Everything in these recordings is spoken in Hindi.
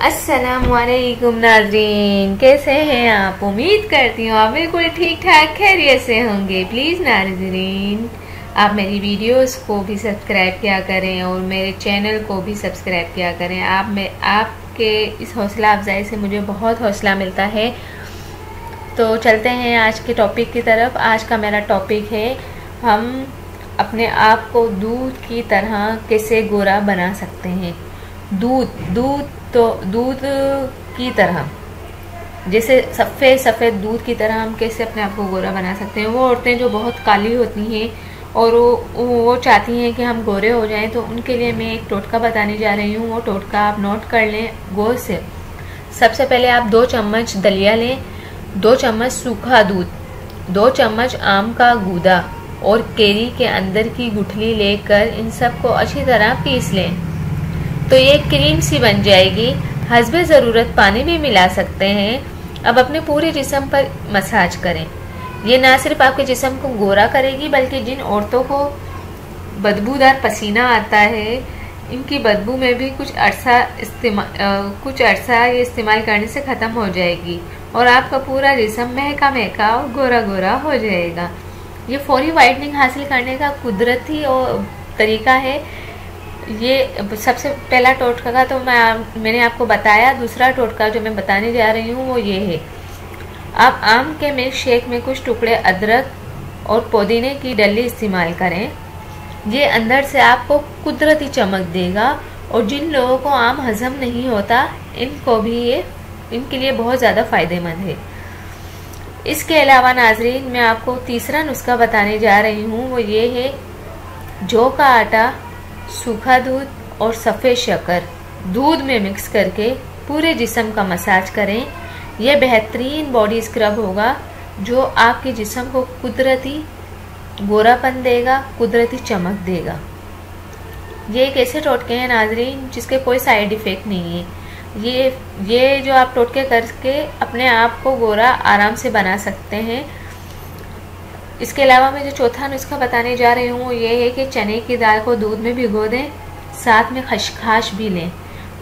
अस्सलामुअलैकुम नाज़रीन, कैसे हैं आप। उम्मीद करती हूँ आप बिल्कुल ठीक ठाक खैरियत से होंगे। प्लीज़ नाज़रीन, आप मेरी वीडियोस को भी सब्सक्राइब किया करें और मेरे चैनल को भी सब्सक्राइब किया करें। आपके इस हौसला अफजाई से मुझे बहुत हौसला मिलता है। तो चलते हैं आज के टॉपिक की तरफ। आज का मेरा टॉपिक है, हम अपने आप को दूध की तरह कैसे गोरा बना सकते हैं। दूध की तरह, जैसे सफ़ेद दूध की तरह हम कैसे अपने आप को गोरा बना सकते हैं। वो औरतें जो बहुत काली होती हैं और वो चाहती हैं कि हम गोरे हो जाएं, तो उनके लिए मैं एक टोटका बताने जा रही हूँ। वो टोटका आप नोट कर लें गौर से। सबसे पहले आप 2 चम्मच दलिया लें, 2 चम्मच सूखा दूध, 2 चम्मच आम का गूदा और केरी के अंदर की गुठली लेकर इन सब को अच्छी तरह पीस लें। तो ये क्रीम सी बन जाएगी। हस्बे ज़रूरत पानी भी मिला सकते हैं। अब अपने पूरे जिस्म पर मसाज करें। ये ना सिर्फ आपके जिस्म को गोरा करेगी, बल्कि जिन औरतों को बदबूदार पसीना आता है, इनकी बदबू में भी कुछ अरसा ये इस्तेमाल करने से ख़त्म हो जाएगी और आपका पूरा जिस्म महका महका और गोरा गोरा हो जाएगा। ये फौरी वाइटनिंग हासिल करने का कुदरती और तरीका है। ये सबसे पहला टोटका का तो मैंने आपको बताया। दूसरा टोटका जो मैं बताने जा रही हूँ वो ये है, आप आम के मिल्क शेक में कुछ टुकड़े अदरक और पुदीने की डली इस्तेमाल करें। ये अंदर से आपको कुदरती चमक देगा और जिन लोगों को आम हजम नहीं होता, इनके लिए बहुत ज़्यादा फ़ायदेमंद है। इसके अलावा नाजरीन, मैं आपको तीसरा नुस्खा बताने जा रही हूँ। वो ये है, जौ का आटा, सूखा दूध और सफ़ेद शक्कर दूध में मिक्स करके पूरे जिस्म का मसाज करें। यह बेहतरीन बॉडी स्क्रब होगा जो आपके जिस्म को कुदरती गोरापन देगा, कुदरती चमक देगा। ये एक ऐसे टोटके हैं नाजरीन जिसके कोई साइड इफ़ेक्ट नहीं है। ये जो आप टोटके करके अपने आप को गोरा आराम से बना सकते हैं। इसके अलावा मैं जो चौथा नुस्खा बताने जा रही हूँ ये है कि चने की दाल को दूध में भिगो दें, साथ में खसखस भी लें।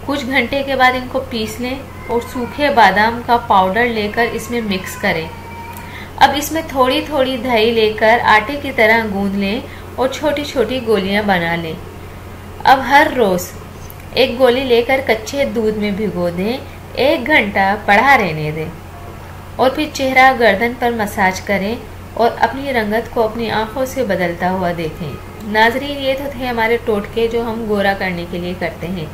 कुछ घंटे के बाद इनको पीस लें और सूखे बादाम का पाउडर लेकर इसमें मिक्स करें। अब इसमें थोड़ी थोड़ी दही लेकर आटे की तरह गूंद लें और छोटी छोटी गोलियां बना लें। अब हर रोज़ एक गोली लेकर कच्चे दूध में भिगो दें, 1 घंटा पड़ा रहने दें और फिर चेहरा गर्दन पर मसाज करें और अपनी रंगत को अपनी आंखों से बदलता हुआ देखें। नाजरीन, ये तो थे हमारे टोटके जो हम गोरा करने के लिए करते हैं।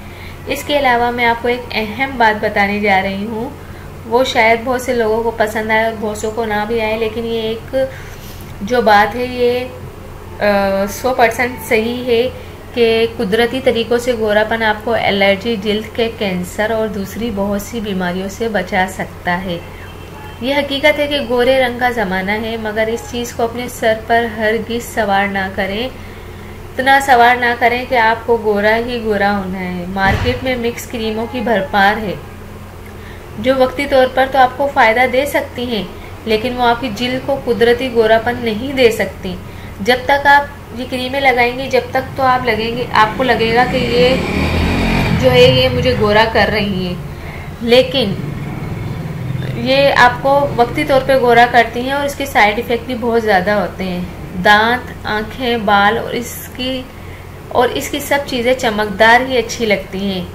इसके अलावा मैं आपको एक अहम बात बताने जा रही हूँ। वो शायद बहुत से लोगों को पसंद आए और बहुत सौ को ना भी आए, लेकिन ये एक जो बात है ये 100% सही है कि कुदरती तरीक़ों से गोरापन आपको एलर्जी, जल्द के कैंसर और दूसरी बहुत सी बीमारियों से बचा सकता है। ये हकीकत है कि गोरे रंग का ज़माना है, मगर इस चीज़ को अपने सर पर हरगिज़ सवार ना करें। इतना सवार ना करें कि आपको गोरा ही गोरा होना है। मार्केट में मिक्स क्रीमों की भरमार है जो वक्ती तौर पर तो आपको फ़ायदा दे सकती हैं, लेकिन वो आपकी जिल्द को कुदरती गोरापन नहीं दे सकती। जब तक आप ये क्रीमें लगाएंगे, जब तक तो आपको लगेगा कि ये जो है ये मुझे गोरा कर रही है, लेकिन ये आपको वक्ती तौर पे गोरा करती हैं और इसके साइड इफ़ेक्ट भी बहुत ज़्यादा होते हैं। दांत, आँखें, बाल और इसकी सब चीज़ें चमकदार ही अच्छी लगती हैं।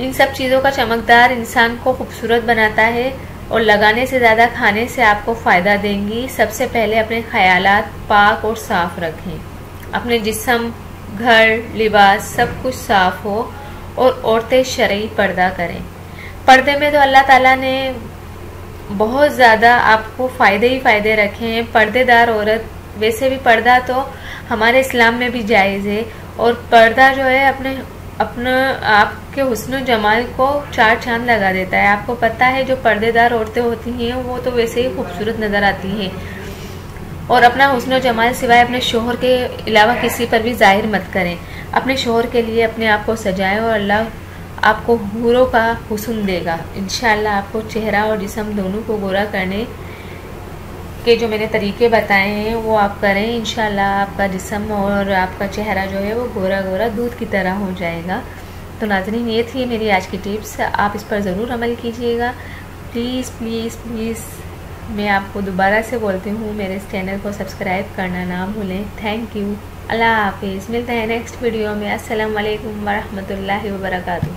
इन सब चीज़ों का चमकदार इंसान को खूबसूरत बनाता है और लगाने से ज़्यादा खाने से आपको फ़ायदा देंगी। सबसे पहले अपने ख़यालात पाक और साफ़ रखें। अपने जिस्म, घर, लिबास सब कुछ साफ़ हो और औरतें शरई पर्दा करें। पर्दे में तो अल्लाह ताला ने बहुत ज़्यादा आपको फ़ायदे ही फ़ायदे रखे हैं। पर्देदार औरत, वैसे भी पर्दा तो हमारे इस्लाम में भी जायज़ है और पर्दा जो है अपने आपके हुस्न जमाल को 4 चांद लगा देता है। आपको पता है जो पर्देदार औरतें होती हैं वो तो वैसे ही खूबसूरत नज़र आती हैं और अपना हुस्न जमाल सिवाय अपने शोहर के अलावा किसी पर भी जाहिर मत करें। अपने शोहर के लिए अपने आप को सजाएं और अल्लाह आपको हूरों का हुस्न देगा। इंशाअल्लाह आपको चेहरा और जिस्म दोनों को गोरा करने के जो मैंने तरीके बताए हैं वो आप करें। इंशाअल्लाह आपका जिस्म और आपका चेहरा जो है वो गोरा गोरा दूध की तरह हो जाएगा। तो नाज़रीन, ये थी मेरी आज की टिप्स, आप इस पर ज़रूर अमल कीजिएगा। प्लीज़ प्लीज़ प्लीज़ मैं आपको दोबारा से बोलती हूँ, मेरे इस चैनल को सब्सक्राइब करना ना भूलें। Thank you. अल्लाह हाफिज़। मिलते हैं नेक्स्ट वीडियो में। अस्सलाम वालेकुम वरहमतुल्लाहि वबरकातुहू।